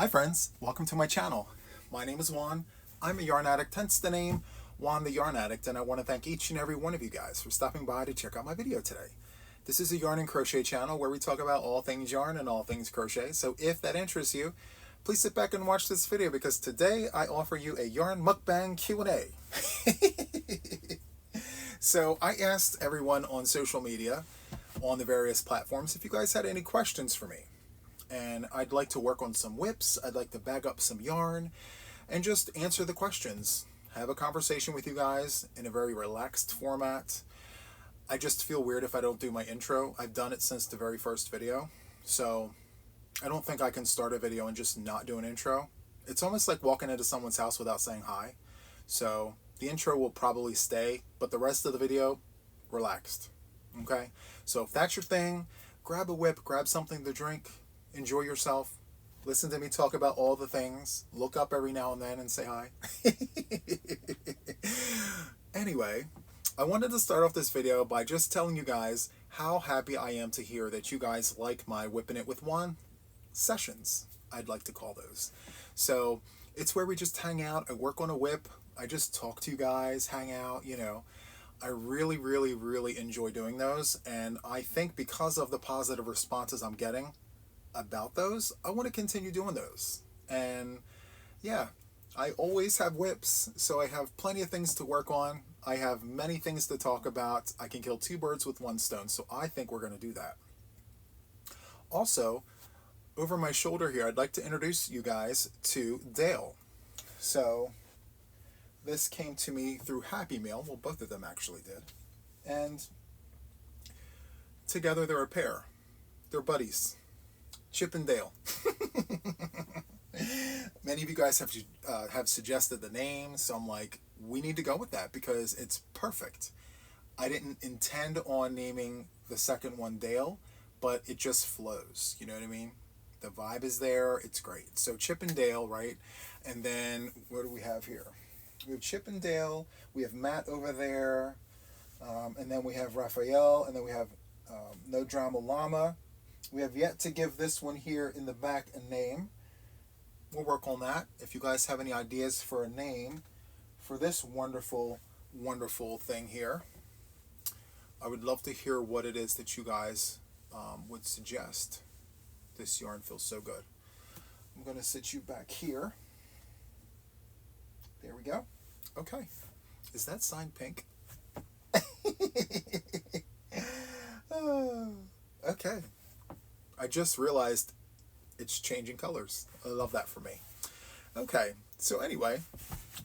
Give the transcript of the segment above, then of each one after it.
Hi friends, welcome to my channel. My name is Juan. I'm a yarn addict, hence the name Juan the Yarn Addict, and I want to thank each and every one of you guys for stopping by to check out my video today. This is a yarn and crochet channel where we talk about all things yarn and all things crochet, so if that interests you, please sit back and watch this video because today I offer you a yarn mukbang Q&A. So I asked everyone on social media, on the various platforms, if you guys had any questions for me. And I'd like to work on some whips, I'd like to bag up some yarn, and just answer the questions. Have a conversation with you guys in a very relaxed format. I just feel weird if I don't do my intro. I've done it since the very first video, so I don't think I can start a video and just not do an intro. It's almost like walking into someone's house without saying hi. So the intro will probably stay, but the rest of the video, relaxed. Okay? So if that's your thing, grab a whip, grab something to drink, enjoy yourself, listen to me talk about all the things, look up every now and then and say hi. Anyway, I wanted to start off this video by just telling you guys how happy I am to hear that you guys like my Whipping It With Juan sessions, I'd like to call those. So it's where we just hang out, I work on a whip, I just talk to you guys, hang out, you know. I really, really, really enjoy doing those, and I think because of the positive responses I'm getting about those, I want to continue doing those. And yeah, I always have whips, so I have plenty of things to work on. I have many things to talk about. I can kill two birds with one stone, so I think we're going to do that. Also, over my shoulder here, I'd like to introduce you guys to Dale. So this came to me through Happy Meal. Well, both of them actually did. And together they're a pair. They're buddies. Chip and Dale. Many of you guys have suggested the name, so I'm like, we need to go with that because it's perfect. I didn't intend on naming the second one Dale, but it just flows. You know what I mean? The vibe is there. It's great. So Chip and Dale, right? And then what do we have here? We have Chip and Dale. We have Matt over there. And then we have Raphael. And then we have No Drama Llama. We have yet to give this one here in the back a name. We'll work on that. If you guys have any ideas for a name for this wonderful, wonderful thing here, I would love to hear what it is that you guys would suggest. This yarn feels so good. I'm going to sit you back here. There we go. Okay. Is that sign pink? Okay. I just realized it's changing colors. I love that for me. Okay, so anyway,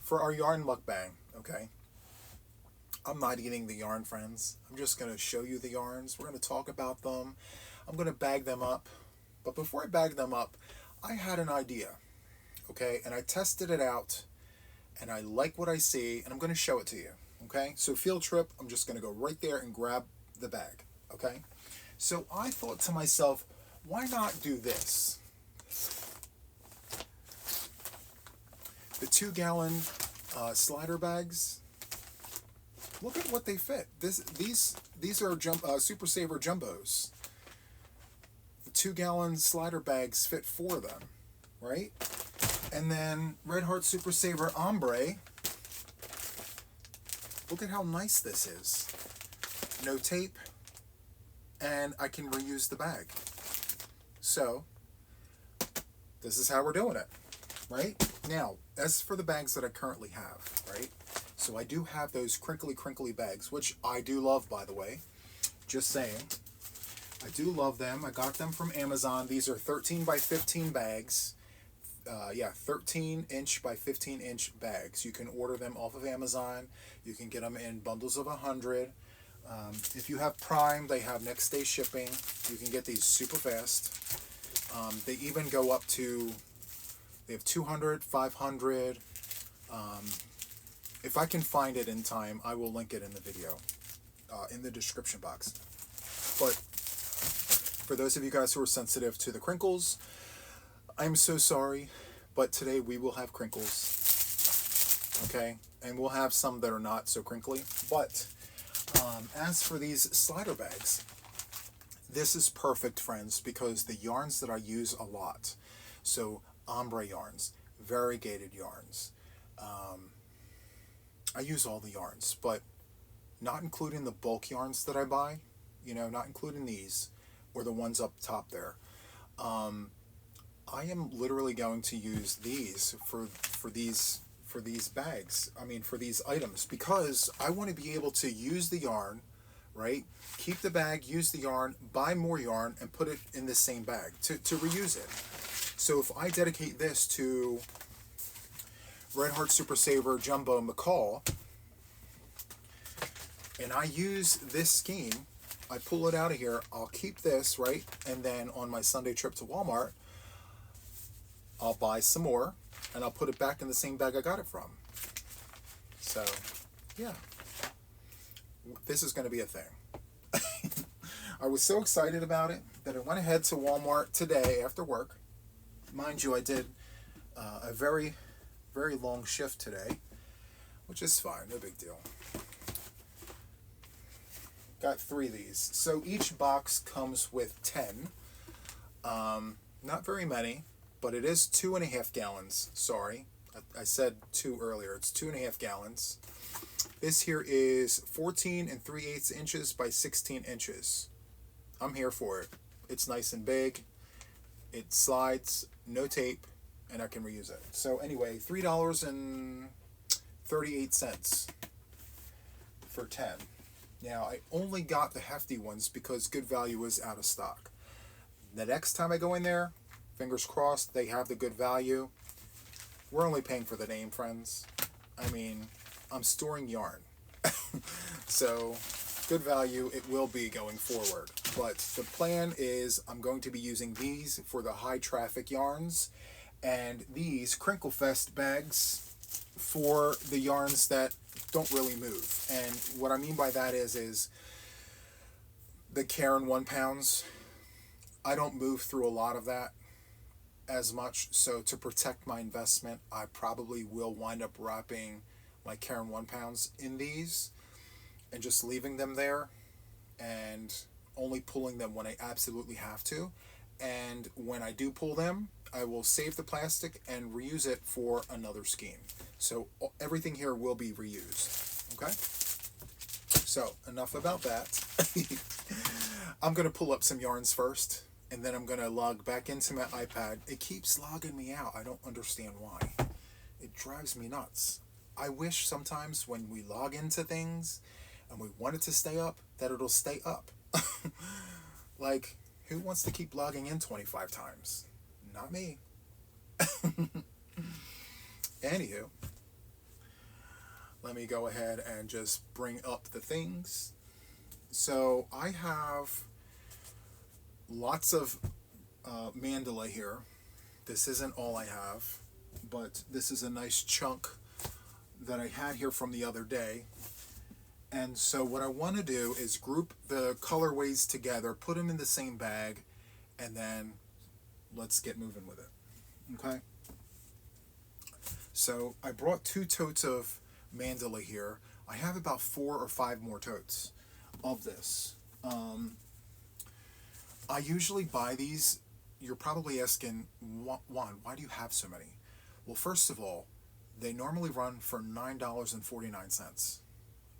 for our yarn mukbang, okay, I'm not eating the yarn, friends. I'm just going to show you the yarns. We're going to talk about them. I'm going to bag them up. But before I bag them up, I had an idea, okay, and I tested it out, and I like what I see, and I'm going to show it to you, okay? So field trip, I'm just going to go right there and grab the bag, okay? So I thought to myself, why not do this? The 2-gallon slider bags. Look at what they fit. These are Super Saver Jumbos. The 2-gallon slider bags fit 4 of them, right? And then Red Heart Super Saver Ombre. Look at how nice this is. No tape, and I can reuse the bag. So, this is how we're doing it, right? Now, as for the bags that I currently have, right? So I do have those crinkly bags, which I do love, by the way. Just saying. I do love them. I got them from Amazon. These are 13 by 15 bags. 13-inch by 15-inch bags. You can order them off of Amazon. You can get them in bundles of 100. If you have Prime, they have next day shipping. You can get these super fast. They even go up to, they have 200, 500. If I can find it in time, I will link it in the video, in the description box. But for those of you guys who are sensitive to the crinkles, I'm so sorry, but today we will have crinkles, okay? And we'll have some that are not so crinkly. But as for these slider bags, this is perfect, friends, because the yarns that I use a lot. So ombre yarns, variegated yarns. I use all the yarns, but not including the bulk yarns that I buy, not including these or the ones up top there. I am literally going to use these for these bags. I mean, for these items, because I want to be able to use the yarn, right? Keep the bag, use the yarn, buy more yarn, and put it in the same bag to reuse it. So if I dedicate this to Red Heart Super Saver Jumbo McCall, and I use this skein, I pull it out of here, I'll keep this, right? And then on my Sunday trip to Walmart, I'll buy some more, and I'll put it back in the same bag I got it from. So, yeah. This is going to be a thing. I was so excited about it that I went ahead to Walmart today after work. Mind you, I did a very, very long shift today, which is fine, no big deal. Got 3 of these. So each box comes with 10. Not very many, but it is 2.5 gallons. Sorry, I said 2 earlier. It's 2.5 gallons. This here is 14 3/8 inches by 16 inches. I'm here for it. It's nice and big. It slides, no tape, and I can reuse it. So anyway, $3.38 for 10. Now, I only got the hefty ones because Good Value was out of stock. The next time I go in there, fingers crossed, they have the Good Value. We're only paying for the name, friends. I mean, I'm storing yarn. So, Good Value it will be going forward. But the plan is I'm going to be using these for the high traffic yarns, and these Crinkle Fest bags for the yarns that don't really move. And what I mean by that is the Karen 1 pounds. I don't move through a lot of that as much, so to protect my investment, I probably will wind up wrapping my Karen 1 pounds in these and just leaving them there and only pulling them when I absolutely have to. And when I do pull them, I will save the plastic and reuse it for another skein. So everything here will be reused. Okay? So enough about that. I'm going to pull up some yarns first, and then I'm going to log back into my iPad. It keeps logging me out. I don't understand why. It drives me nuts. I wish sometimes when we log into things and we want it to stay up, that it'll stay up. Like, who wants to keep logging in 25 times? Not me. Anywho, let me go ahead and just bring up the things. So I have lots of mandala here. This isn't all I have, but this is a nice chunk that I had here from the other day. And so what I want to do is group the colorways together, put them in the same bag, and then let's get moving with it. Okay? So I brought 2 totes of mandala here. I have about 4 or 5 more totes of this. I usually buy these. You're probably asking, Juan, why do you have so many? Well, first of all, they normally run for $9.49.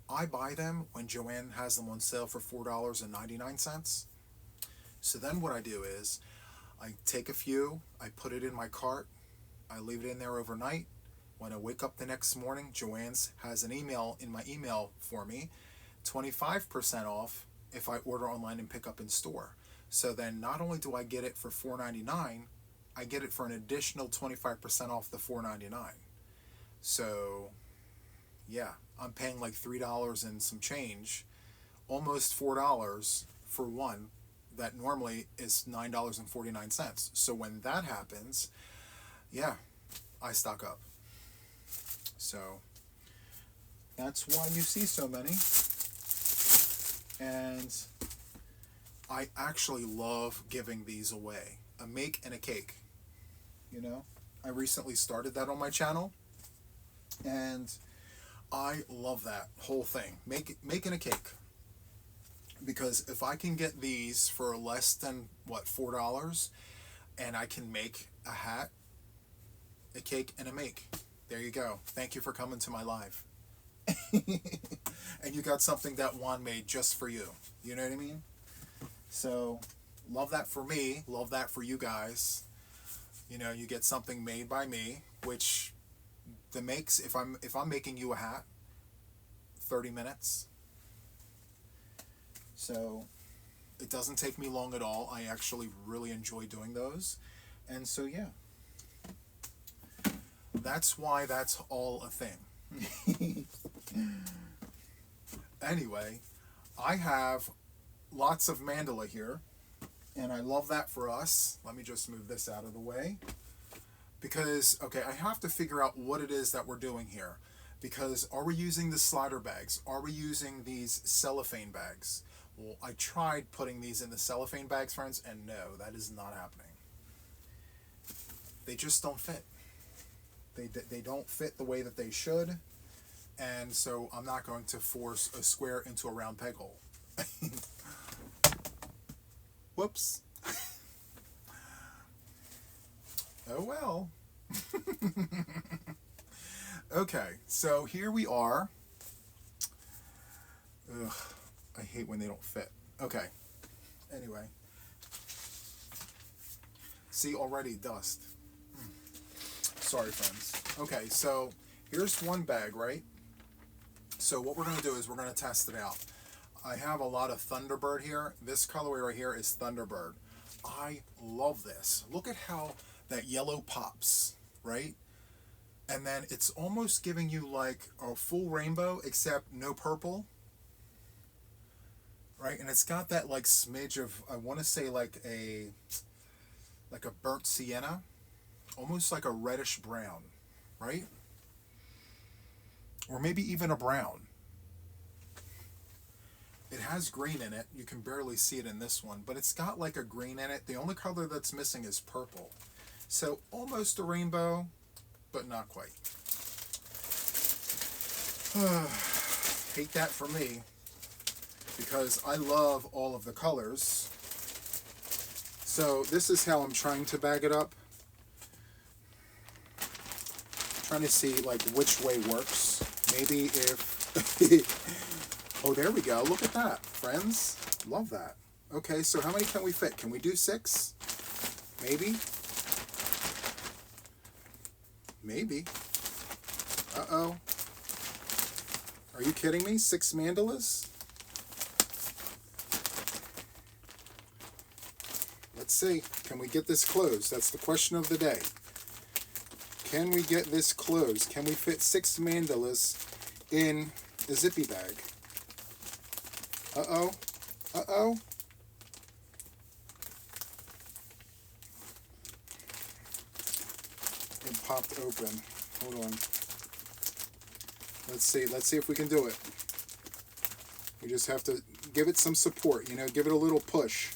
I buy them when Joanne has them on sale for $4.99. So then what I do is I take a few, I put it in my cart, I leave it in there overnight. When I wake up the next morning, Joanne's has an email in my email for me, 25% off if I order online and pick up in store. So then not only do I get it for $4.99, I get it for an additional 25% off the $4.99. So yeah, I'm paying like $3 and some change, almost $4 for one that normally is $9.49. So when that happens, yeah, I stock up. So that's why you see so many. And I actually love giving these away. A make and a cake. You know, I recently started that on my channel, and I love that whole thing. Making a cake. Because if I can get these for less than, $4, and I can make a hat, a cake, and a make. There you go. Thank you for coming to my live. And you got something that Juan made just for you. You know what I mean? So, love that for me. Love that for you guys. You know, you get something made by me, which the makes, if I'm making you a hat, 30 minutes. So, it doesn't take me long at all. I actually really enjoy doing those. And so, yeah. That's why that's all a thing. Anyway, I have lots of mandala here, and I love that for us. Let me just move this out of the way. Because, okay, I have to figure out what it is that we're doing here. Because are we using the slider bags? Are we using these cellophane bags? Well, I tried putting these in the cellophane bags, friends, and no, that is not happening. They just don't fit. They don't fit the way that they should, and so I'm not going to force a square into a round peg hole. Whoops. Oh well. Okay, so here we are. Ugh, I hate when they don't fit. Okay, anyway. See, already dust. Sorry, friends. Okay, so here's one bag, right? So what we're going to do is we're going to test it out. I have a lot of Thunderbird here. This colorway right here is Thunderbird. I love this. Look at how that yellow pops, right? And then it's almost giving you like a full rainbow except no purple, right? And it's got that like smidge of, I want to say like a burnt sienna, almost like a reddish brown, right? Or maybe even a brown. It has green in it. You can barely see it in this one, but it's got like a green in it. The only color that's missing is purple. So almost a rainbow, but not quite. Hate that for me, because I love all of the colors. So this is how I'm trying to bag it up. Trying to see like which way works. Maybe if oh, there we go. Look at that, friends. Love that. Okay, so how many can we fit? Can we do 6? Maybe. Maybe. Uh-oh. Are you kidding me? 6 mandalas? Let's see. Can we get this closed? That's the question of the day. Can we get this closed? Can we fit 6 mandalas in the zippy bag? Uh-oh. Uh-oh. It popped open. Hold on. Let's see. Let's see if we can do it. We just have to give it some support, you know, give it a little push.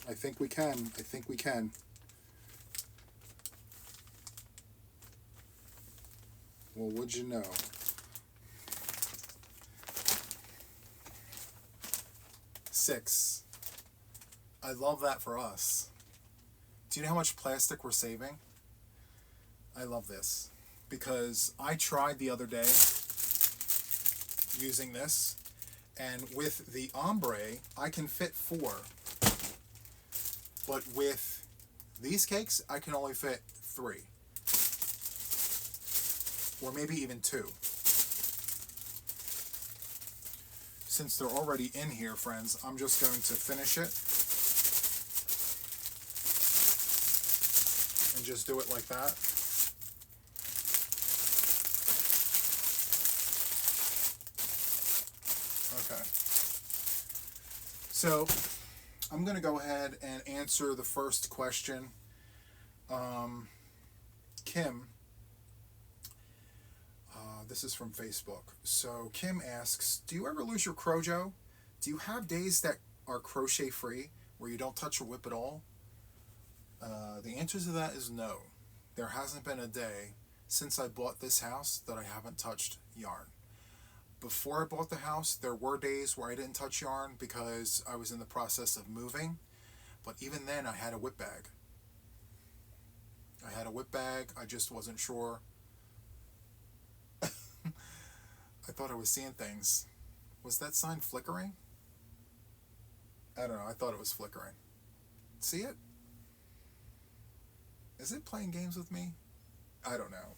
I think we can. I think we can. Well, what'd you know? Six. I love that for us. Do you know how much plastic we're saving? I love this. Because I tried the other day using this, and with the ombre, I can fit 4. But with these cakes, I can only fit 3. Or maybe even 2. Since they're already in here, friends, I'm just going to finish it. And just do it like that. Okay. So, I'm going to go ahead and answer the first question. Kim, this is from Facebook. So Kim asks, do you ever lose your crojo? Do you have days that are crochet free where you don't touch your whip at all? The answer to that is no. There hasn't been a day since I bought this house that I haven't touched yarn. Before I bought the house, there were days where I didn't touch yarn because I was in the process of moving. But even then, I had a whip bag. I just wasn't sure. I thought I was seeing things. Was that sign flickering? I don't know. I thought it was flickering. See it? Is it playing games with me? I don't know.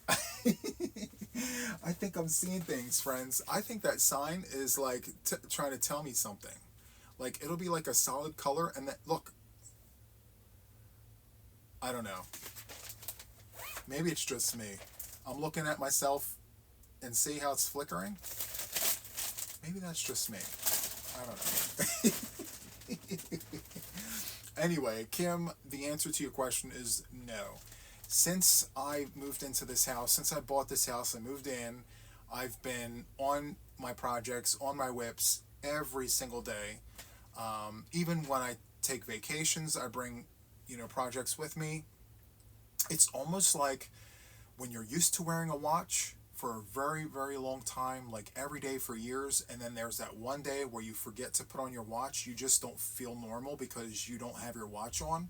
I think I'm seeing things, friends. I think that sign is like trying to tell me something. Like, it'll be like a solid color, and then, look. I don't know. Maybe it's just me. I'm looking at myself and see how it's flickering. Maybe that's just me. I don't know. Anyway, Kim, the answer to your question is no. Since I moved into this house, since I bought this house, I moved in, I've been on my projects, on my whips every single day. Even when I take vacations, I bring, projects with me. It's almost like when you're used to wearing a watch for a very, very long time, like every day for years, and then there's that one day where you forget to put on your watch, you just don't feel normal because you don't have your watch on.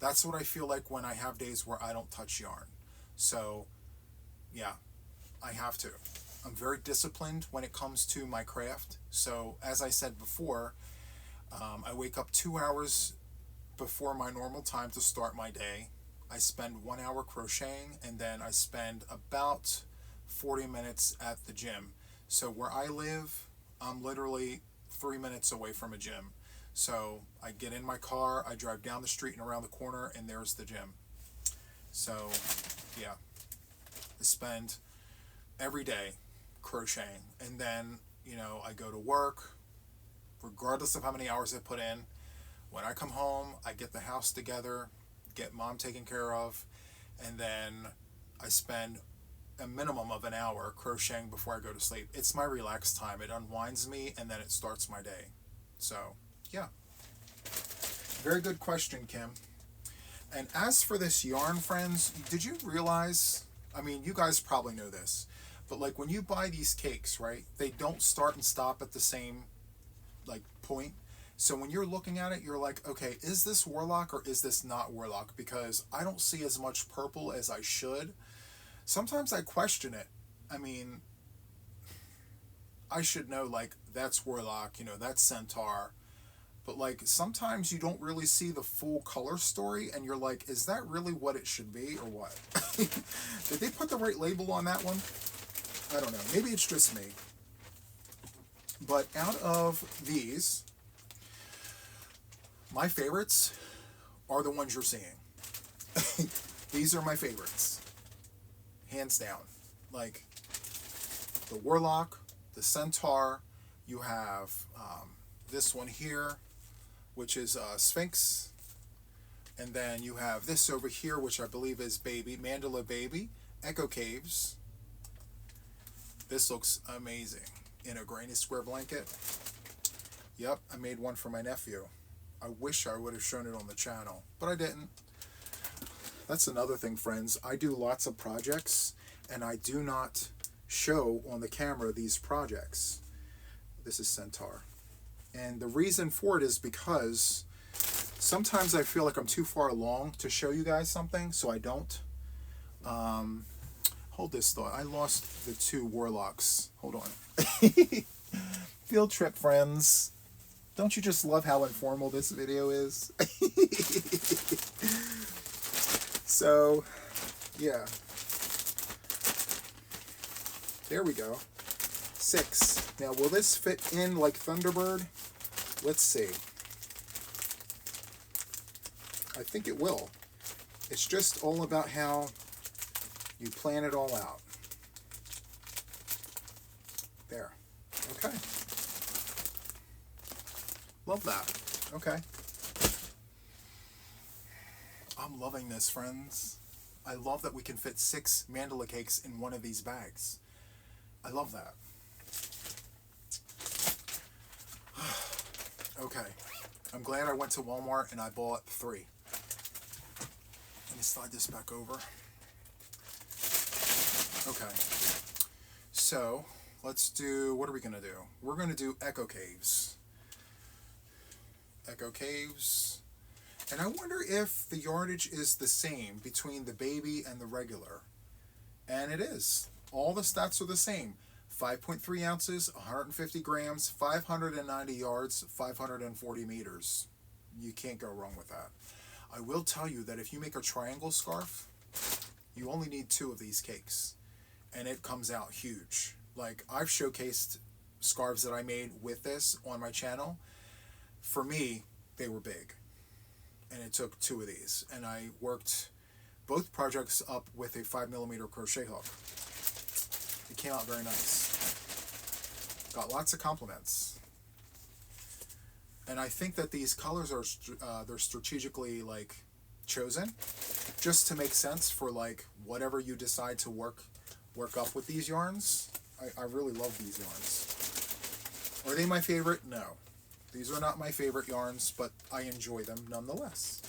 That's what I feel like when I have days where I don't touch yarn. So, yeah, I have to. I'm very disciplined when it comes to my craft. So, as I said before, I wake up 2 hours before my normal time to start my day. I spend 1 hour crocheting, and then I spend about 40 minutes at the gym. So where I live, I'm literally 3 minutes away from a gym. So I get in my car, I drive down the street and around the corner, and there's the gym. So, yeah, I spend every day crocheting. And then, I go to work, regardless of how many hours I put in. When I come home, I get the house together, get mom taken care of, and then I spend a minimum of an hour crocheting before I go to sleep. It's my relaxed time. It unwinds me, and then it starts my day. So, yeah. Very good question, Kim. And as for this yarn, friends, did you realize, you guys probably know this, but like when you buy these cakes, right, they don't start and stop at the same, point. So when you're looking at it, you're like, okay, is this Warlock or is this not Warlock? Because I don't see as much purple as I should. Sometimes I question it. I should know, that's Warlock, that's Centaur. But, sometimes you don't really see the full color story, and you're like, is that really what it should be, or what? Did they put the right label on that one? I don't know. Maybe it's just me. But out of these, my favorites are the ones you're seeing. These are my favorites. Hands down. The Warlock, the Centaur, you have this one here, which is Sphinx, and then you have this over here, which I believe is Mandala Baby, Echo Caves. This looks amazing in a granny square blanket. Yep, I made one for my nephew. I wish I would have shown it on the channel, but I didn't. That's another thing, friends. I do lots of projects, and I do not show on the camera these projects. This is Centaur. And the reason for it is because sometimes I feel like I'm too far along to show you guys something, so I don't. Hold this thought. I lost the two Warlocks. Hold on. Field trip, friends. Don't you just love how informal this video is? So, yeah. There we go. 6. Now, will this fit in like Thunderbird? Let's see. I think it will. It's just all about how you plan it all out. There. Okay. Love that. Okay. I'm loving this, friends. I love that we can fit 6 mandala cakes in one of these bags. I love that. Okay. I'm glad I went to Walmart and I bought 3. Let me slide this back over. Okay. So, let's do, what are we going to do? We're going to do Echo Caves. Echo Caves. And I wonder if the yardage is the same between the baby and the regular. And it is. All the stats are the same. 5.3 ounces, 150 grams, 590 yards, 540 meters. You can't go wrong with that. I will tell you that if you make a triangle scarf, you only need 2 of these cakes. And it comes out huge. Like, I've showcased scarves that I made with this on my channel. For me, they were big. And it took 2 of these. And I worked both projects up with a 5mm crochet hook. It came out very nice. Got lots of compliments. And I think that these colors are they're strategically like chosen just to make sense for like whatever you decide to work up with these yarns. I really love these yarns. Are they my favorite? No. These are not my favorite yarns, but I enjoy them nonetheless.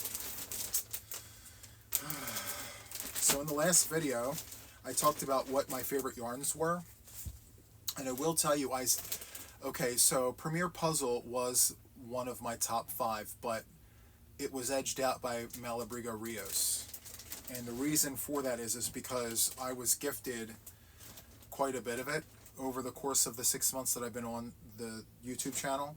So in the last video, I talked about what my favorite yarns were. And I will tell you, okay, so Premier Puzzle was one of my top 5, but it was edged out by Malabrigo Rios. And the reason for that is because I was gifted quite a bit of it over the course of the 6 months that I've been on the YouTube channel.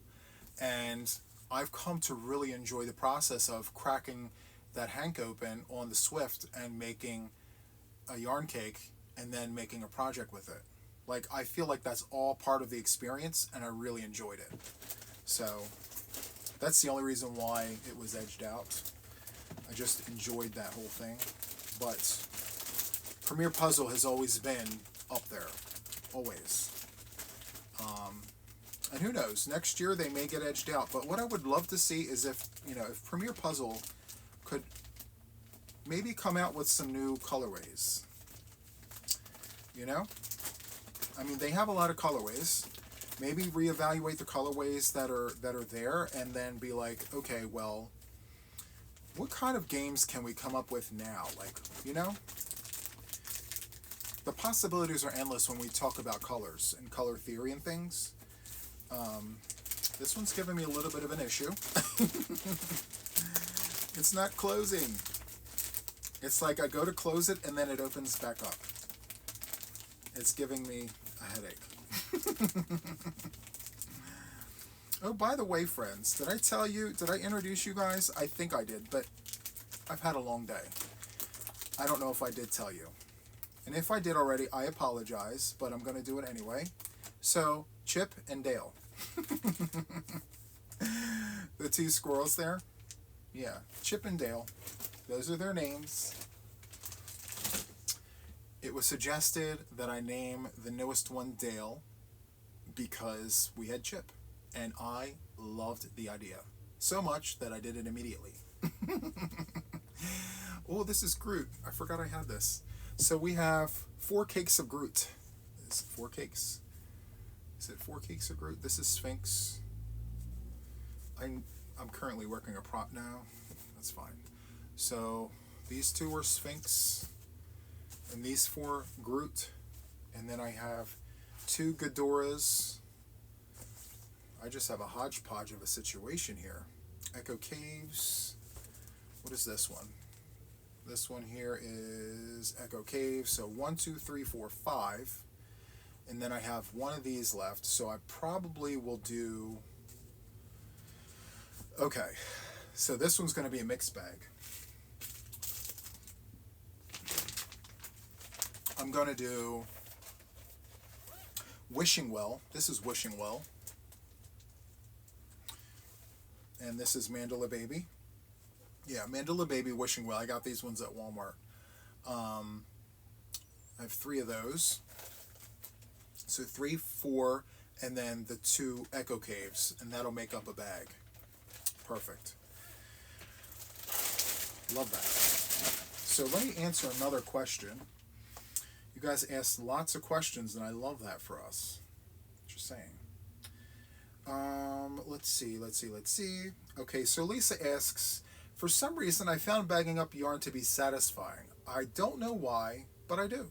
And I've come to really enjoy the process of cracking that hank open on the Swift and making a yarn cake and then making a project with it. Like, I feel like that's all part of the experience, and I really enjoyed it. So that's the only reason why it was edged out. I just enjoyed that whole thing. But Premier Puzzle has always been up there. Always. And who knows, next year they may get edged out. But what I would love to see is if Premier Puzzle could maybe come out with some new colorways. You know? I mean, they have a lot of colorways. Maybe reevaluate the colorways that are there and then be like, okay, well, what kind of games can we come up with now? Like, you know? The possibilities are endless when we talk about colors and color theory and things. This one's giving me a little bit of an issue. It's not closing. It's like I go to close it and then it opens back up. It's giving me a headache. Oh, by the way, friends, did I introduce you guys? I think I did, but I've had a long day. I don't know if I did tell you. And if I did already, I apologize, but I'm going to do it anyway. So, Chip and Dale. The 2 squirrels there. Yeah, Chip and Dale. Those are their names. It was suggested that I name the newest one Dale because we had Chip. And I loved the idea. So much that I did it immediately. Oh, this is Groot. I forgot I had this. So we have 4 cakes of Groot. Is it 4 cakes? Is it 4 cakes of Groot? This is Sphinx. I'm currently working a prop now. That's fine. So these 2 are Sphinx. And these 4 Groot. And then I have 2 Ghidorahs. I just have a hodgepodge of a situation here. Echo Caves. What is this one? This one here is Echo Cave. So 1, 2, 3, 4, 5. And then I have 1 of these left. So I probably will do... Okay. So this one's going to be a mixed bag. I'm going to do Wishing Well. This is Wishing Well. And this is Mandala Baby. Yeah, Mandala Baby, Wishing Well. I got these ones at Walmart. I have 3 of those. So 3, 4, and then the 2 Echo Caves. And that'll make up a bag. Perfect. Love that. So let me answer another question. You guys asked lots of questions, and I love that for us. Just saying. Let's see. Okay, so Lisa asks, for some reason I found bagging up yarn to be satisfying. I don't know why, but I do.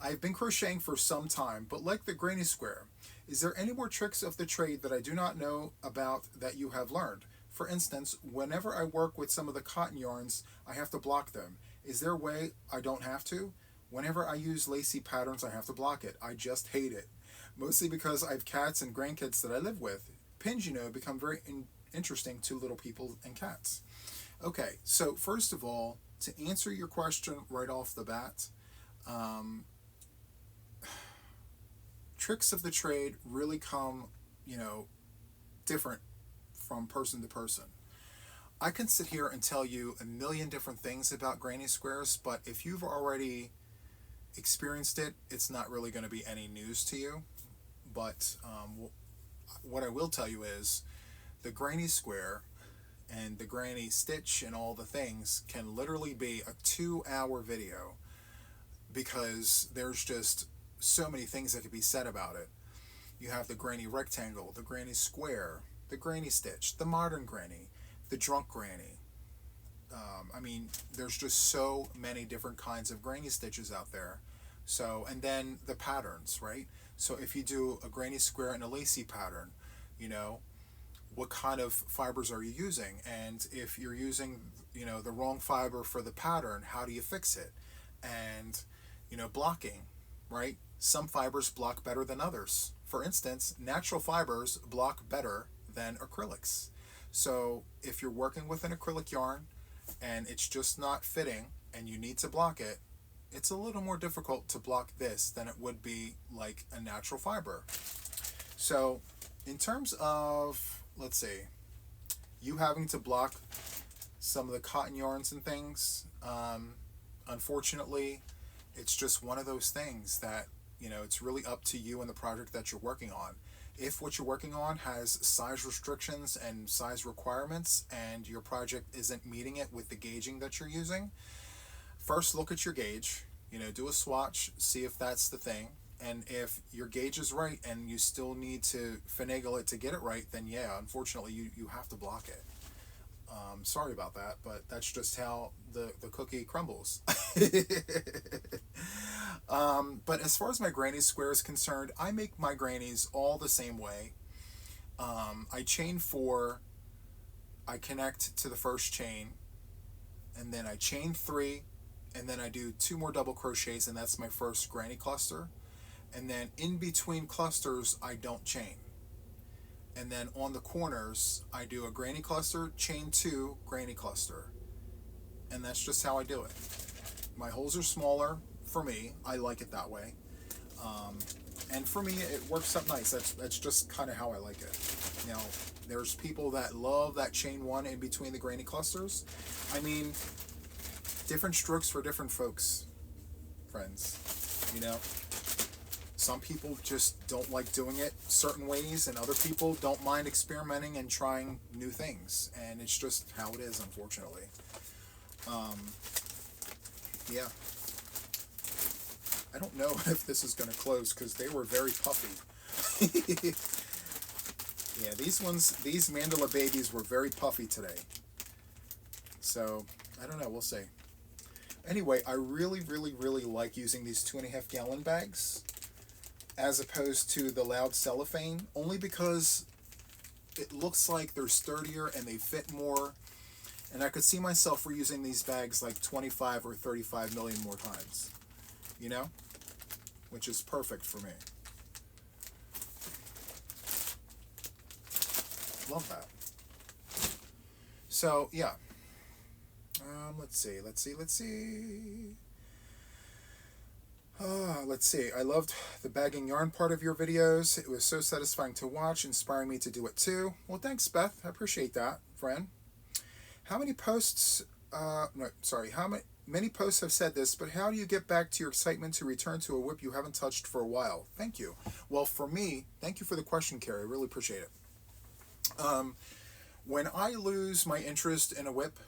I've been crocheting for some time, but like the granny square, is there any more tricks of the trade that I do not know about that you have learned? For instance, whenever I work with some of the cotton yarns, I have to block them. Is there a way I don't have to? Whenever I use lacy patterns, I have to block it. I just hate it. Mostly because I have cats and grandkids that I live with. Pins, become very interesting to little people and cats. Okay, so first of all, to answer your question right off the bat, um, tricks of the trade really come, different from person to person. I can sit here and tell you a million different things about granny squares, but if you've already experienced it, it's not really going to be any news to you. But what I will tell you is the granny square and the granny stitch and all the things can literally be a 2-hour video because there's just so many things that could be said about it. You have the granny rectangle, the granny square, the granny stitch, the modern granny, the drunk granny. There's just so many different kinds of granny stitches out there. So, and then the patterns, right? So if you do a granny square and a lacy pattern, what kind of fibers are you using? And if you're using, the wrong fiber for the pattern, how do you fix it? And, blocking, right? Some fibers block better than others. For instance, natural fibers block better than acrylics. So if you're working with an acrylic yarn and it's just not fitting and you need to block it, it's a little more difficult to block this than it would be like a natural fiber. So in terms of, let's see, you having to block some of the cotton yarns and things, unfortunately, it's just one of those things that, it's really up to you and the project that you're working on. If what you're working on has size restrictions and size requirements and your project isn't meeting it with the gauging that you're using, first look at your gauge, do a swatch, see if that's the thing. And if your gauge is right and you still need to finagle it to get it right, then yeah, unfortunately you have to block it. Sorry about that, but that's just how the cookie crumbles. But as far as my granny square is concerned, I make my grannies all the same way. I chain 4, I connect to the first chain, and then I chain 3, and then I do 2 more double crochets, and that's my first granny cluster. And then in between clusters, I don't chain. And then on the corners, I do a granny cluster, chain 2, granny cluster. And that's just how I do it. My holes are smaller for me. I like it that way. And for me, it works up nice. That's just kind of how I like it. There's people that love that chain 1 in between the granny clusters. Different strokes for different folks, friends. Some people just don't like doing it certain ways, and other people don't mind experimenting and trying new things. And it's just how it is, unfortunately. Yeah. I don't know if this is going to close because they were very puffy. Yeah, these mandala babies were very puffy today. So, I don't know, we'll see. Anyway, I really, really, really like using these 2.5 gallon bags as opposed to the loud cellophane, only because it looks like they're sturdier and they fit more. And I could see myself reusing these bags like 25 or 35 million more times, which is perfect for me. Love that. So, yeah. Let's see. Let's see. I loved the bagging yarn part of your videos. It was so satisfying to watch, inspiring me to do it too. Well, thanks, Beth. I appreciate that, friend. How many posts, many posts have said this, but how do you get back to your excitement to return to a whip you haven't touched for a while? Thank you. Well, for me, thank you for the question, Carrie. I really appreciate it. When I lose my interest in a whip,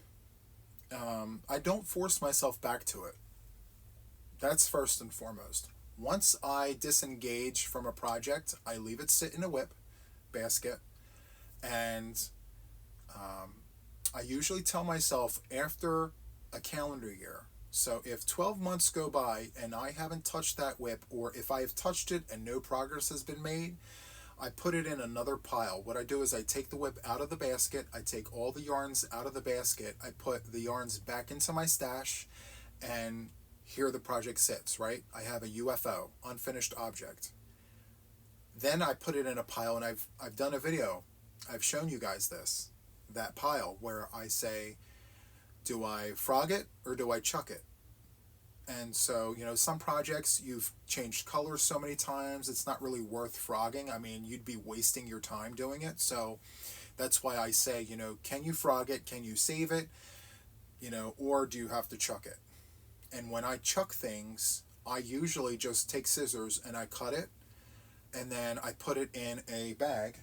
I don't force myself back to it. That's first and foremost. Once I disengage from a project, I leave it sit in a whip basket, and I usually tell myself after a calendar year. So if 12 months go by and I haven't touched that whip, or if I have touched it and no progress has been made, I put it in another pile. What I do is I take the whip out of the basket, I take all the yarns out of the basket, I put the yarns back into my stash, and here the project sits, right? I have a UFO, unfinished object. Then I put it in a pile, and I've done a video. I've shown you guys this, that pile where I say, do I frog it or do I chuck it? And so, some projects you've changed colors so many times, it's not really worth frogging. I mean, you'd be wasting your time doing it. So that's why I say, can you frog it? Can you save it? Or do you have to chuck it? And when I chuck things, I usually just take scissors and I cut it, and then I put it in a bag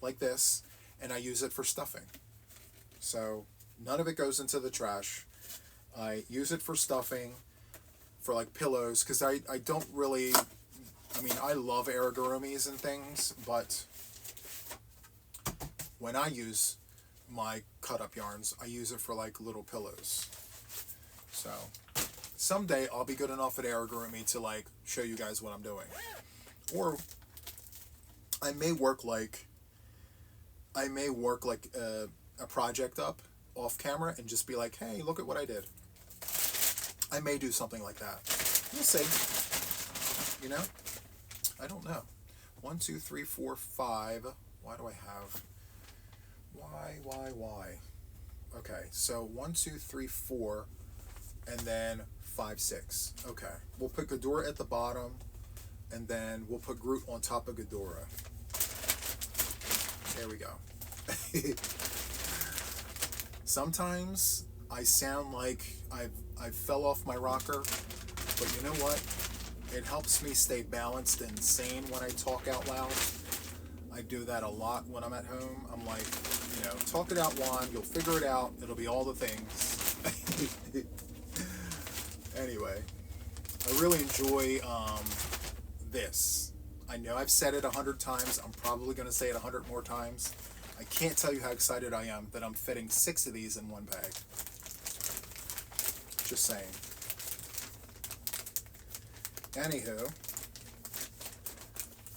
like this, and I use it for stuffing. So none of it goes into the trash. I use it for stuffing, for like pillows, because I don't really, I love amigurumis and things, but when I use my cut up yarns, I use it for like little pillows. So someday I'll be good enough at amigurumi to like show you guys what I'm doing. Or I may work like a project up off camera and just be like, hey, look at what I did. I may do something like that. We'll see. I don't know. 1, 2, 3, 4, 5. Why do I have? Why? Okay, so 1, 2, 3, 4, and then 5, 6. Okay, we'll put Ghidorah at the bottom, and then we'll put Groot on top of Ghidorah. There we go. Sometimes I sound like I fell off my rocker, but you know what? It helps me stay balanced and sane when I talk out loud. I do that a lot when I'm at home. I'm like, talk it out, Juan. You'll figure it out. It'll be all the things. Anyway, I really enjoy this. I know I've said it 100 times. I'm probably going to say it 100 more times. I can't tell you how excited I am that I'm fitting 6 of these in one bag. Just saying. Anywho,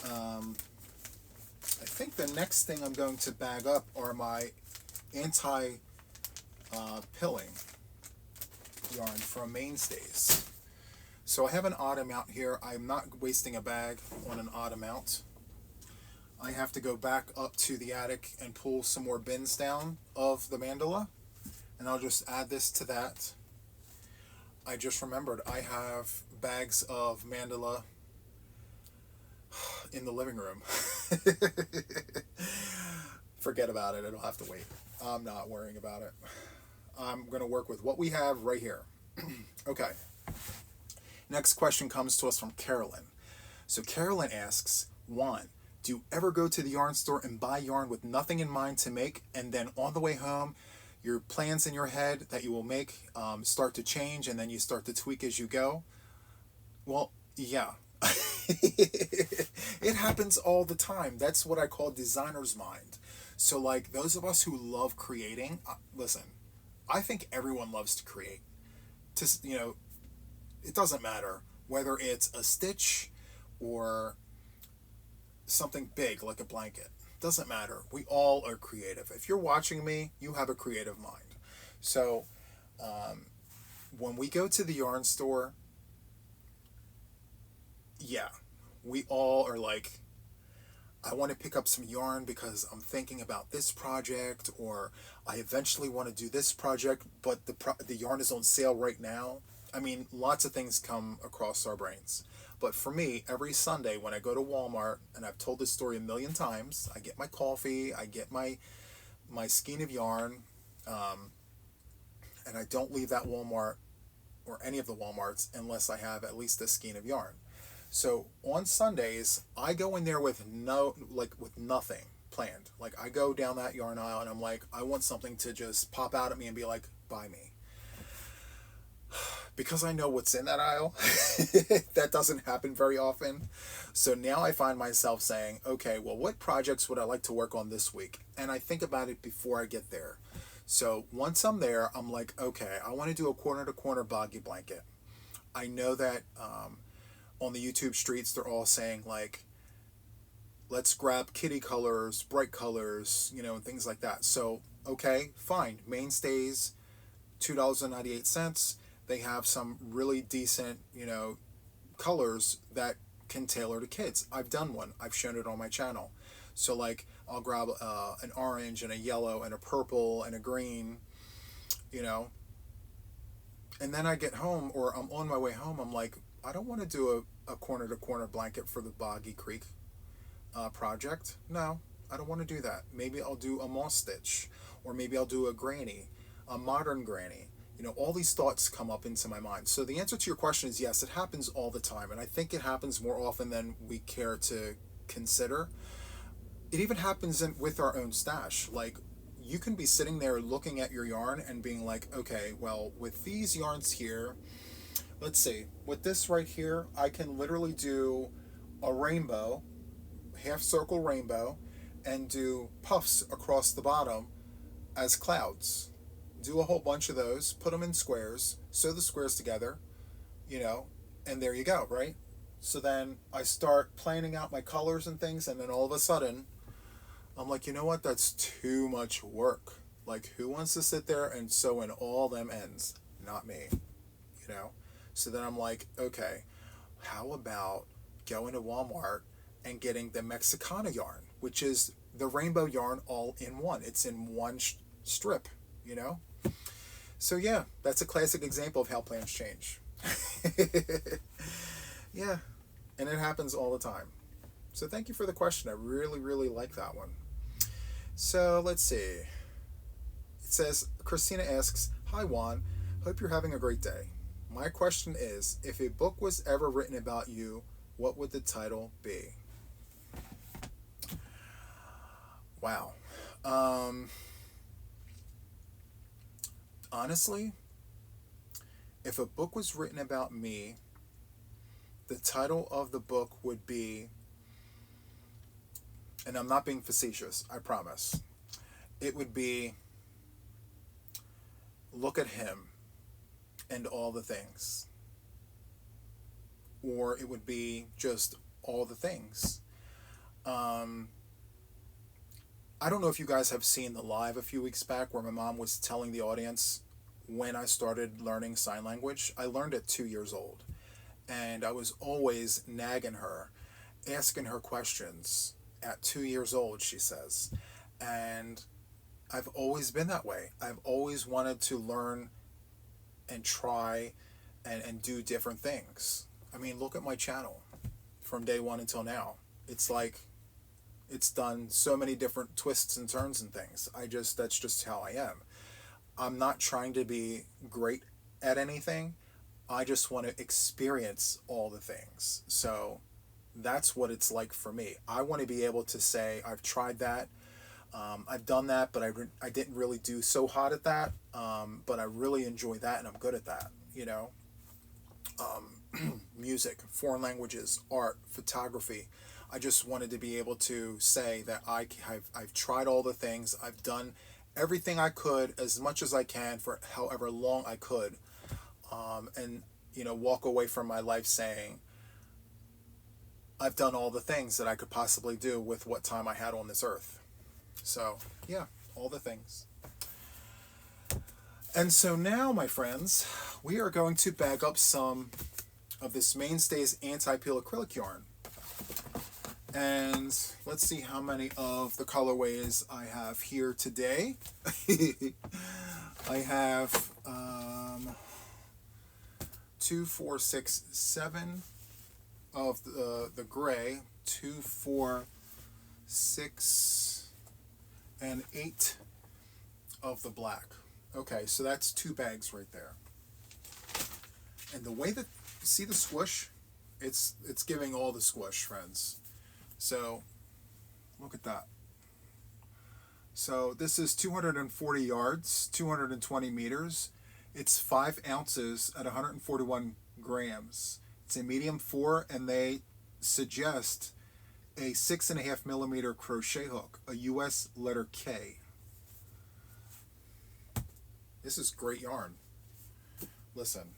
I think the next thing I'm going to bag up are my anti-pilling yarn from Mainstays. So I have an odd amount here. I'm not wasting a bag on an odd amount. I have to go back up to the attic and pull some more bins down of the mandala, and I'll just add this to that. I just remembered I have bags of mandala in the living room. Forget about it. It'll have to wait. I'm not worrying about it. I'm going to work with what we have right here. Okay. Next question comes to us from Carolyn. So Carolyn asks, Juan, do you ever go to the yarn store and buy yarn with nothing in mind to make, and then on the way home, your plans in your head that you will make start to change, and then you start to tweak as you go? Well, yeah. It happens all the time. That's what I call designer's mind. So like those of us who love creating, listen, I think everyone loves to create. It doesn't matter whether it's a stitch or something big like a blanket. Doesn't matter. We all are creative. If you're watching me, you have a creative mind. So when we go to the yarn store, yeah, we all are like, I want to pick up some yarn because I'm thinking about this project, or I eventually want to do this project, but the yarn is on sale right now. I mean, lots of things come across our brains. But for me, every Sunday when I go to Walmart, and I've told this story a million times, I get my coffee, I get my skein of yarn, and I don't leave that Walmart or any of the Walmarts unless I have at least a skein of yarn. So on Sundays, I go in there with nothing planned. Like I go down that yarn aisle and I'm like, I want something to just pop out at me and be like, buy me. Because I know what's in that aisle. That doesn't happen very often. So now I find myself saying, okay, well, what projects would I like to work on this week? And I think about it before I get there. So once I'm there, I'm like, okay, I want to do a corner to corner boggy blanket. I know that on the YouTube streets, they're all saying like let's grab kitty colors, bright colors, and things like that. So, okay, fine. Mainstays, $2.98. They have some really decent, colors that can tailor to kids. I've done one. I've shown it on my channel. So like I'll grab an orange and a yellow and a purple and a green, and then I get home or I'm on my way home. I'm like, I don't want to do a corner to corner blanket for the Boggy Creek project. No, I don't want to do that. Maybe I'll do a moss stitch, or maybe I'll do a granny, a modern granny. All these thoughts come up into my mind. So the answer to your question is yes, it happens all the time. And I think it happens more often than we care to consider. It even happens with our own stash. Like, you can be sitting there looking at your yarn and being like, okay, well, with these yarns here, let's see, with this right here, I can literally do a rainbow, half circle rainbow, and do puffs across the bottom as clouds. Do a whole bunch of those, put them in squares, sew the squares together, and there you go, right? So then I start planning out my colors and things, and then all of a sudden, I'm like, you know what? That's too much work. Like, who wants to sit there and sew in all them ends? Not me, So then I'm like, okay, how about going to Walmart and getting the Mexicana yarn, which is the rainbow yarn all in one. It's in one strip, So yeah, that's a classic example of how plans change. Yeah, and it happens all the time. So thank you for the question. I really, really like that one. So let's see. It says, Christina asks, hi Juan, hope you're having a great day. My question is, if a book was ever written about you, what would the title be? Wow. Honestly, if a book was written about me, the title of the book would be, and I'm not being facetious, I promise, it would be Look at Him and All the Things. Or it would be just All the Things. I don't know if you guys have seen the live a few weeks back where my mom was telling the audience when I started learning sign language. I learned at 2 years old. And I was always nagging her, asking her questions at 2 years old, she says. And I've always been that way. I've always wanted to learn and try and do different things. I mean, look at my channel from day one until now. It's like, it's done so many different twists and turns and things. That's just how I am. I'm not trying to be great at anything. I just want to experience all the things. So that's what it's like for me. I want to be able to say, I've tried that. I've done that, but I didn't really do so hot at that. But I really enjoy that and I'm good at that, music, foreign languages, art, photography. I just wanted to be able to say that I've tried all the things. I've done everything I could, as much as I can, for however long I could. And walk away from my life saying, I've done all the things that I could possibly do with what time I had on this earth. So, yeah, all the things. And so now, my friends, we are going to bag up some of this Mainstays anti-peel acrylic yarn. And let's see how many of the colorways I have here today. I have 2, 4, 6, 7 of the gray, 2, 4, 6, and 8 of the black. Okay, so that's 2 bags right there. And the way that, see the squish? It's giving all the squish, friends. So, look at that. So this is 240 yards, 220 meters. It's 5 ounces at 141 grams. It's a medium 4, and they suggest a 6.5 millimeter crochet hook, a US letter K. This is great yarn. Listen,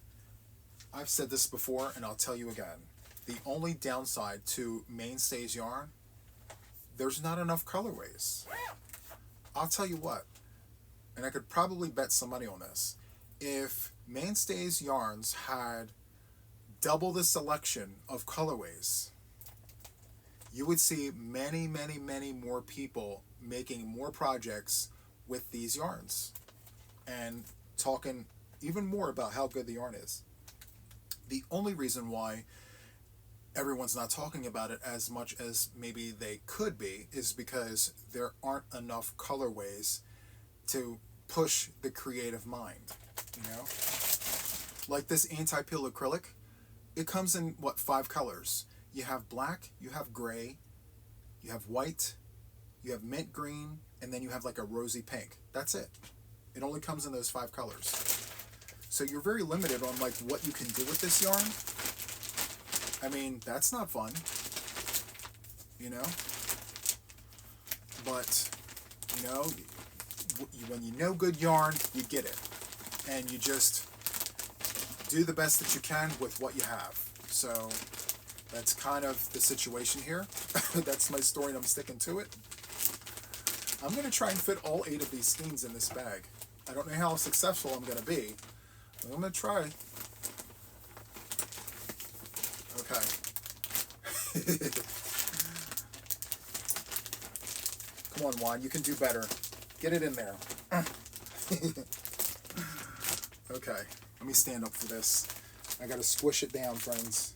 I've said this before and I'll tell you again. The only downside to Mainstays yarn there's not enough colorways. I'll tell you what, and I could probably bet some money on this. If Mainstays Yarns had double the selection of colorways, you would see many, many, many more people making more projects with these yarns and talking even more about how good the yarn is. The only reason why everyone's not talking about it as much as maybe they could be is because there aren't enough colorways to push the creative mind, you know? Like this anti-peel acrylic, it comes in, what, 5 colors. You have black, you have gray, you have white, you have mint green, and then you have like a rosy pink. That's it. It only comes in those 5 colors. So you're very limited on like what you can do with this yarn. I mean, that's not fun, you know? But, you know, when you know good yarn, you get it. And you just do the best that you can with what you have. So that's kind of the situation here. That's my story and I'm sticking to it. I'm going to try and fit all 8 of these skeins in this bag. I don't know how successful I'm going to be, but I'm going to try. Okay. Come on, Juan, you can do better. Get it in there. Okay, let me stand up for this. I gotta squish it down, friends.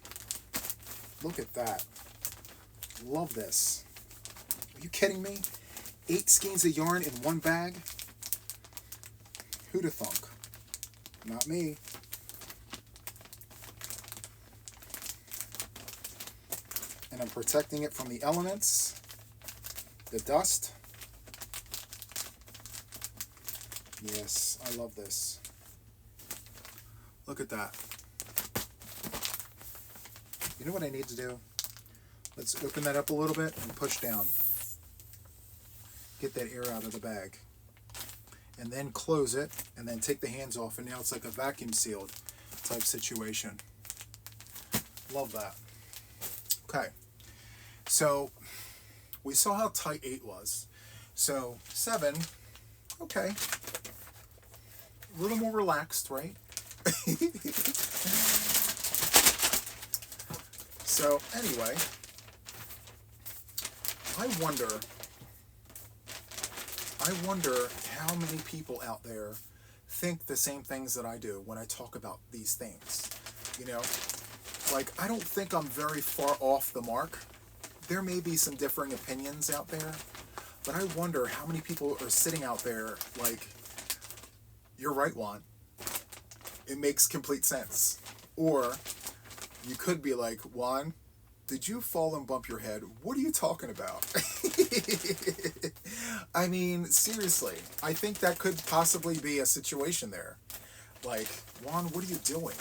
Look at that. Love this. Are you kidding me? 8 skeins of yarn in one bag? Who'da thunk? Not me. And I'm protecting it from the elements, the dust. Yes, I love this. Look at that. You know what I need to do? Let's open that up a little bit and push down. Get that air out of the bag. And then close it, and then take the hands off, and now it's like a vacuum sealed type situation. Love that. Okay. So we saw how tight 8 was. So 7, okay. A little more relaxed, right? So anyway, I wonder how many people out there think the same things that I do when I talk about these things. You know, like, I don't think I'm very far off the mark. There may be some differing opinions out there, but I wonder how many people are sitting out there like, you're right, Juan. It makes complete sense. Or you could be like, Juan, did you fall and bump your head? What are you talking about? I mean, seriously, I think that could possibly be a situation there. Like, Juan, what are you doing?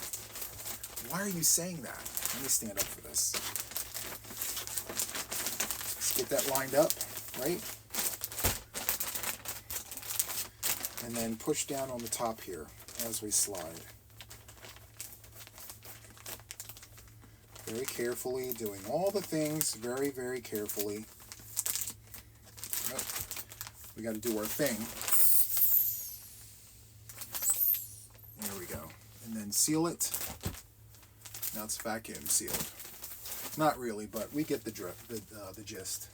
Why are you saying that? Let me stand up for this. Let's get that lined up, right? And then push down on the top here as we slide. Very carefully, doing all the things very, very carefully. Oh, we got to do our thing. There we go. And then seal it. Now it's vacuum sealed. Not really, but we get the gist.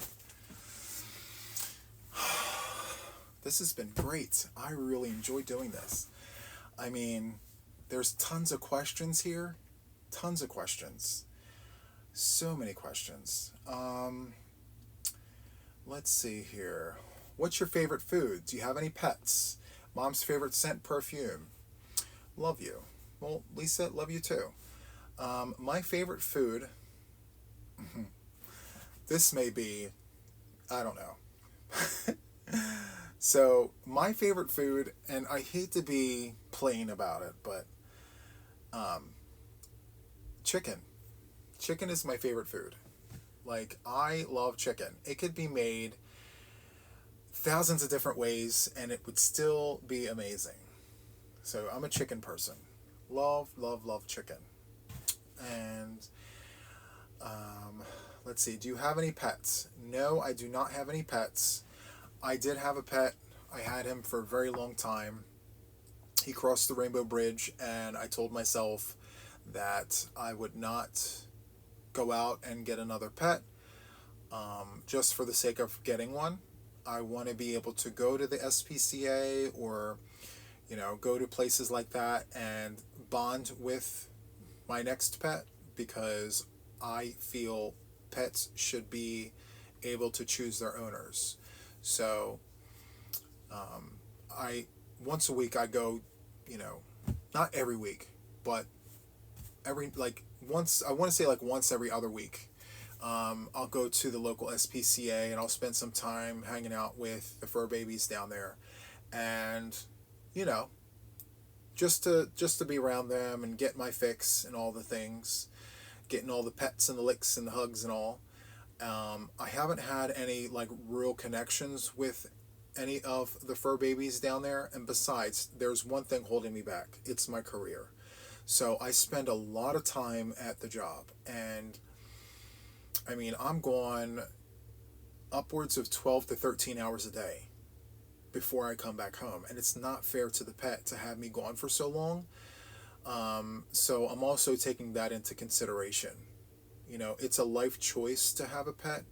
This has been great. I really enjoy doing this. I mean, there's tons of questions here. Tons of questions. So many questions. Let's see here. What's your favorite food? Do you have any pets? Mom's favorite scent, perfume. Love you. Well, Lisa, love you too. My favorite food. This may be, I don't know. So, my favorite food, and I hate to be plain about it, but chicken. Chicken is my favorite food. Like, I love chicken. It could be made thousands of different ways, and it would still be amazing. So, I'm a chicken person. Love, love, love chicken. And let's see. Do you have any pets? No, I do not have any pets. I did have a pet. I had him for a very long time. He crossed the Rainbow Bridge, and I told myself that I would not go out and get another pet just for the sake of getting one. I want to be able to go to the SPCA or, go to places like that and bond with my next pet, because I feel pets should be able to choose their owners. So, I once a week I go, not every week, but every like once I want to say like once every other week. I'll go to the local SPCA and I'll spend some time hanging out with the fur babies down there, and you know, just to be around them and get my fix and all the things, getting all the pets and the licks and the hugs and all. I haven't had any like real connections with any of the fur babies down there, and besides, there's one thing holding me back. It's my career. So I spend a lot of time at the job, and I mean, I'm gone upwards of 12 to 13 hours a day before I come back home, and it's not fair to the pet to have me gone for so long. So I'm also taking that into consideration. It's a life choice to have a pet,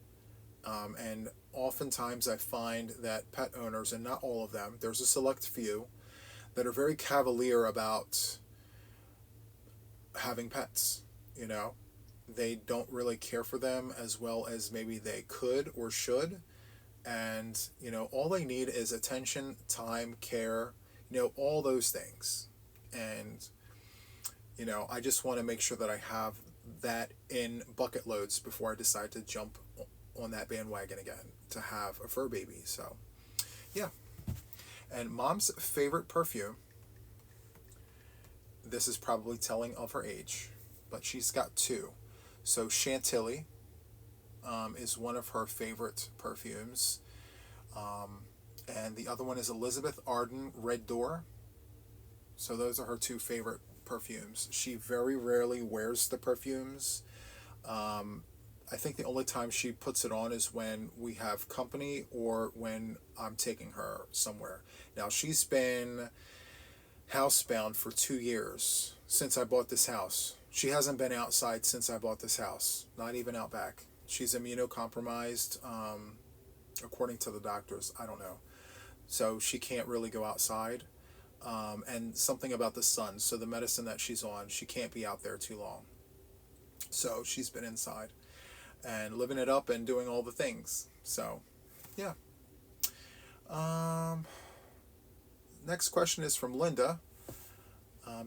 and oftentimes I find that pet owners, and not all of them, there's a select few that are very cavalier about having pets. They don't really care for them as well as maybe they could or should. And, all they need is attention, time, care, all those things. And, I just want to make sure that I have that in bucket loads before I decide to jump on that bandwagon again to have a fur baby. So, yeah. And mom's favorite perfume, this is probably telling of her age, but she's got two. So Chantilly is one of her favorite perfumes. And the other one is Elizabeth Arden Red Door. So those are her two favorite perfumes. She very rarely wears the perfumes. I think the only time she puts it on is when we have company or when I'm taking her somewhere. Now, she's been housebound for 2 years since I bought this house. She hasn't been outside since I bought this house, not even out back. She's immunocompromised, according to the doctors. I don't know. So she can't really go outside. And something about the sun. So the medicine that she's on, she can't be out there too long. So she's been inside and living it up and doing all the things. So, yeah. Next question is from Linda.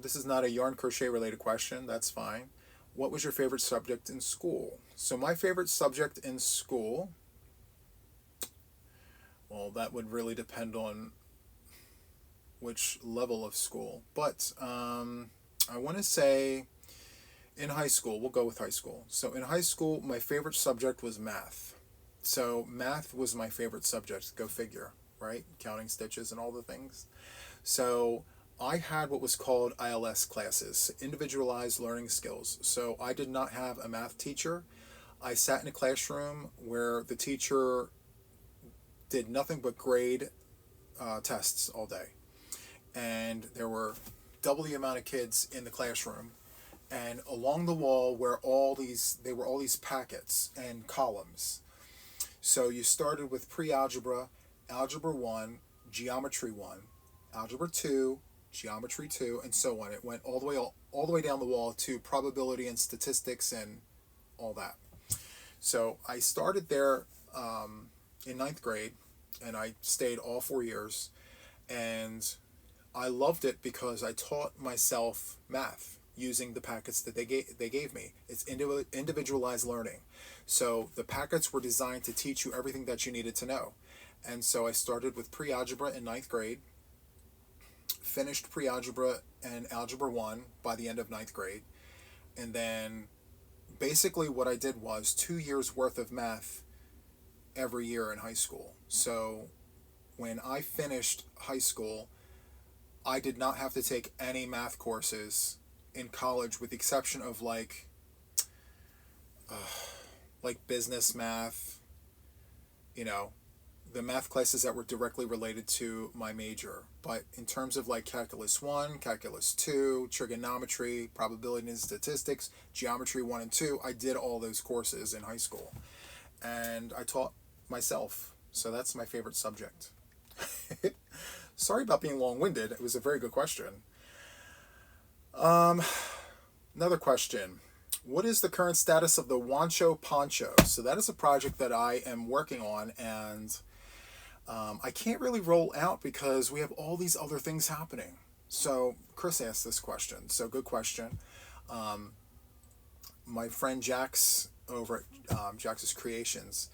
This is not a yarn crochet related question. That's fine. What was your favorite subject in school? So my favorite subject in school, well, that would really depend on which level of school. But I want to say in high school, we'll go with high school. So in high school, my favorite subject was math. So math was my favorite subject. Go figure, right? Counting stitches and all the things. So I had what was called ILS classes, individualized learning skills. So I did not have a math teacher. I sat in a classroom where the teacher did nothing but grade tests all day. And there were double the amount of kids in the classroom. And along the wall were all these packets and columns. So you started with pre-algebra, algebra 1, geometry 1, algebra 2, geometry 2, and so on. It went all the way down the wall to probability and statistics and all that. So I started there in 9th grade, and I stayed all 4 years, and I loved it because I taught myself math using the packets that they gave me. It's individualized learning. So the packets were designed to teach you everything that you needed to know. And so I started with pre-algebra in 9th grade, finished pre-algebra and algebra 1 by the end of 9th grade, and then basically what I did was 2 years worth of math every year in high school. So when I finished high school, I did not have to take any math courses in college, with the exception of like like business math, you know, the math classes that were directly related to my major. But in terms of like calculus 1, calculus 2, trigonometry, probability and statistics, geometry 1 and 2, I did all those courses in high school. And I taught myself. So that's my favorite subject. Sorry about being long-winded. It was a very good question. Another question. What is the current status of the Wancho Poncho? So that is a project that I am working on, and I can't really roll out because we have all these other things happening. So Chris asked this question. So good question. My friend Jax over at Jax's Creations,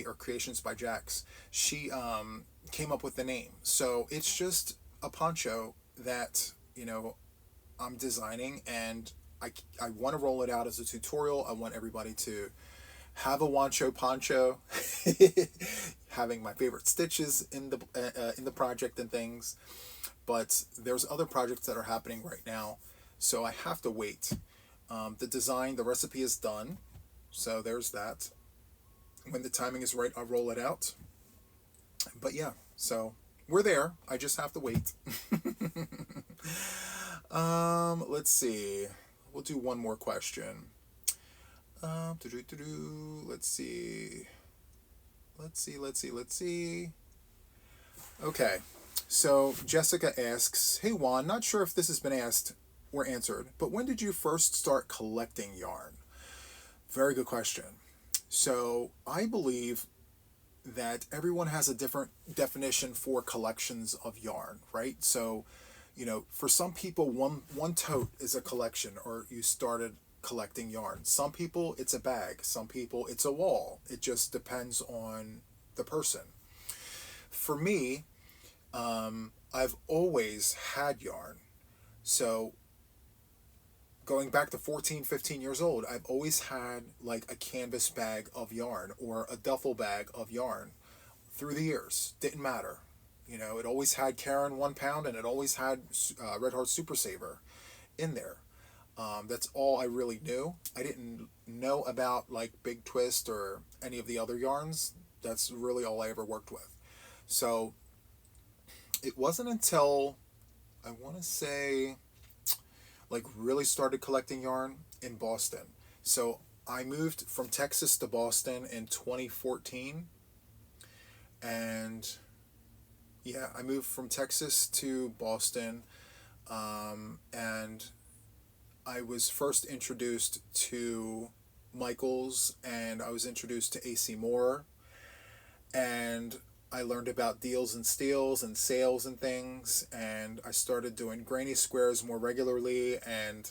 or Creations by Jax, she came up with the name. So it's just a poncho that, I'm designing, and I want to roll it out as a tutorial. I want everybody to have a Wancho poncho, having my favorite stitches in the project and things. But there's other projects that are happening right now, so I have to wait. The recipe is done, so there's that. When the timing is right, I'll roll it out. But yeah, so we're there. I just have to wait. Let's see. We'll do one more question. Let's see. Let's see. Okay. So Jessica asks, "Hey Juan, not sure if this has been asked or answered, but when did you first start collecting yarn?" Very good question. So I believe that everyone has a different definition for collections of yarn, right? So, for some people, one tote is a collection, or you started collecting yarn. Some people, it's a bag. Some people, it's a wall. It just depends on the person. For me, I've always had yarn. So going back to 14, 15 years old, I've always had like a canvas bag of yarn or a duffel bag of yarn through the years. Didn't matter. It always had Karen 1 pound, and it always had Red Heart Super Saver in there. That's all I really knew. I didn't know about like Big Twist or any of the other yarns. That's really all I ever worked with. So it wasn't until, I want to say, like really started collecting yarn in Boston. So I moved from Texas to Boston in 2014. And yeah, I moved from Texas to Boston. And I was first introduced to Michaels, and I was introduced to AC Moore, and I learned about deals and steals and sales and things, and I started doing granny squares more regularly, and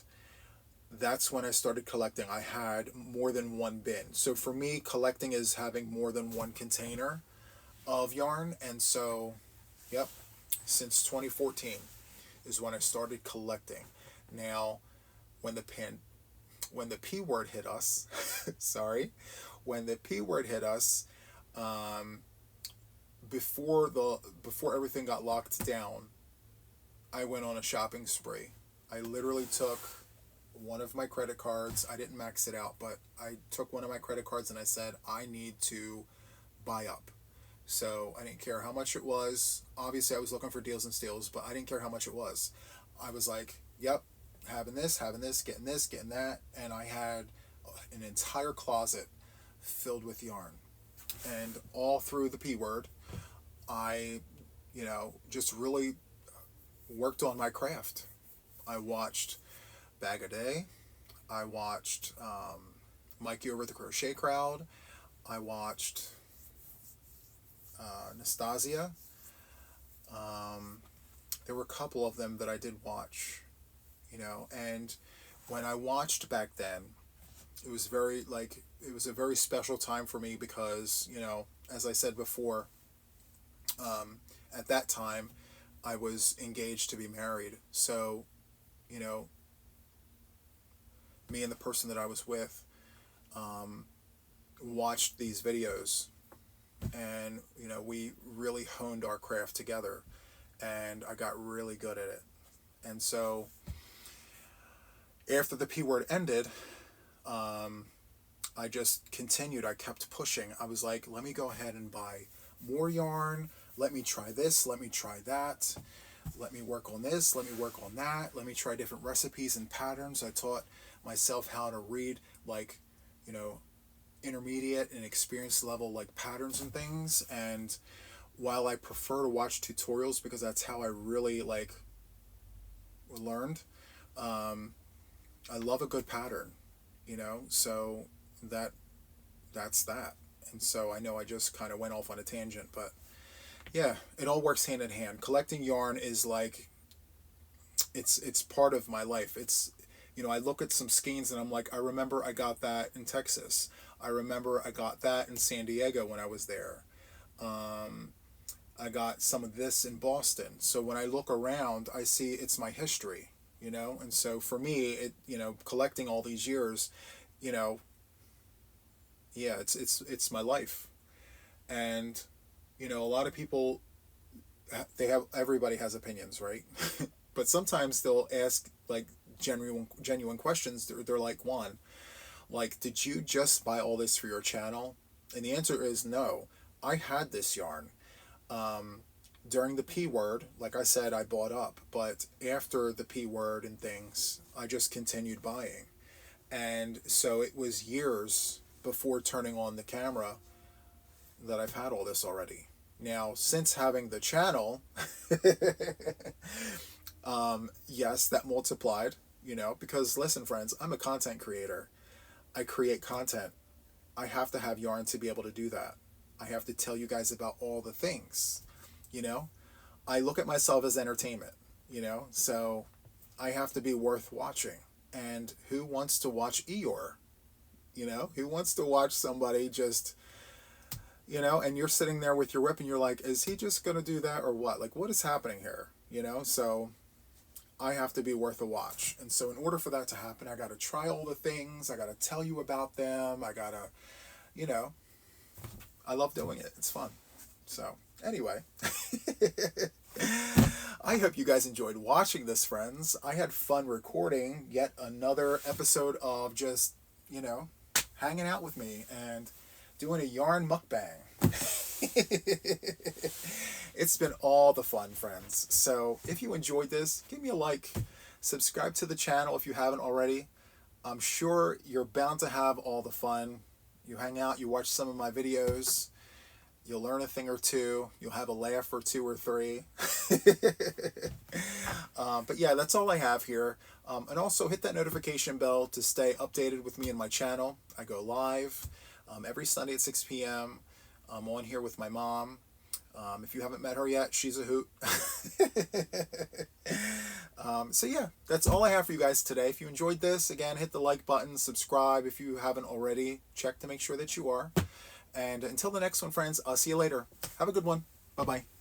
that's when I started collecting. I had more than one bin. So for me, collecting is having more than one container of yarn, and so, yep, since 2014 is when I started collecting. Now, when the P word hit us, sorry, when the P word hit us, before everything got locked down, I went on a shopping spree. I literally took one of my credit cards. I didn't max it out, but I took one of my credit cards and I said, I need to buy up. So I didn't care how much it was. Obviously, I was looking for deals and steals, but I didn't care how much it was. I was like, yep, having this, getting that. And I had an entire closet filled with yarn. And all through the P word, I, just really worked on my craft. I watched Bag a Day. I watched Mikey over at the Crochet Crowd. I watched Nastasia. There were a couple of them that I did watch, and when I watched back then, it was a very special time for me because, as I said before, at that time, I was engaged to be married. So, me and the person that I was with watched these videos, and, we really honed our craft together, and I got really good at it. And so, after the P word ended, I just continued. I kept pushing. I was like, let me go ahead and buy more yarn. Let me try this. Let me try that. Let me work on this. Let me work on that. Let me try different recipes and patterns. I taught myself how to read, like, you know, intermediate and experienced level, like, patterns and things. And while I prefer to watch tutorials because that's how I really, like, learned, I love a good pattern, you know, so that's that. And so I know I just kind of went off on a tangent, but yeah, it all works hand in hand. Collecting yarn is like, it's part of my life. It's, you know, I look at some skeins and I'm like, I remember I got that in Texas. I remember I got that in San Diego when I was there. I got some of this in Boston. So when I look around, I see it's my history, you know? And so for me, it, you know, collecting all these years, you know, yeah, it's my life. And, you know, a lot of people, everybody has opinions, right? But sometimes they'll ask, like, genuine questions. They're like, Juan, like, did you just buy all this for your channel? And the answer is no. I had this yarn. During the P word, like I said, I bought up, but after the P word and things, I just continued buying. And so it was years before turning on the camera that I've had all this already. Now, since having the channel, yes, that multiplied, you know, because listen, friends, I'm a content creator. I create content. I have to have yarn to be able to do that. I have to tell you guys about all the things, you know. I look at myself as entertainment, you know, so I have to be worth watching. And who wants to watch Eeyore? You know, who wants to watch somebody just, you know, and you're sitting there with your whip and you're like, is he just going to do that or what? Like, what is happening here? You know, so I have to be worth a watch. And so in order for that to happen, I got to try all the things. I got to tell you about them. I got to, you know, I love doing it. It's fun. So anyway, I hope you guys enjoyed watching this, friends. I had fun recording yet another episode of just, you know, hanging out with me and doing a yarn mukbang. It's been all the fun, friends. So if you enjoyed this, give me a like. Subscribe to the channel if you haven't already. I'm sure you're bound to have all the fun. You hang out, you watch some of my videos, you'll learn a thing or two, you'll have a laugh or two or three. But yeah, that's all I have here. And also hit that notification bell to stay updated with me and my channel. I go live every Sunday at 6 p.m. I'm on here with my mom. If you haven't met her yet, she's a hoot. So yeah, that's all I have for you guys today. If you enjoyed this, again, hit the like button, subscribe if you haven't already. Check to make sure that you are. And until the next one, friends, I'll see you later. Have a good one. Bye-bye.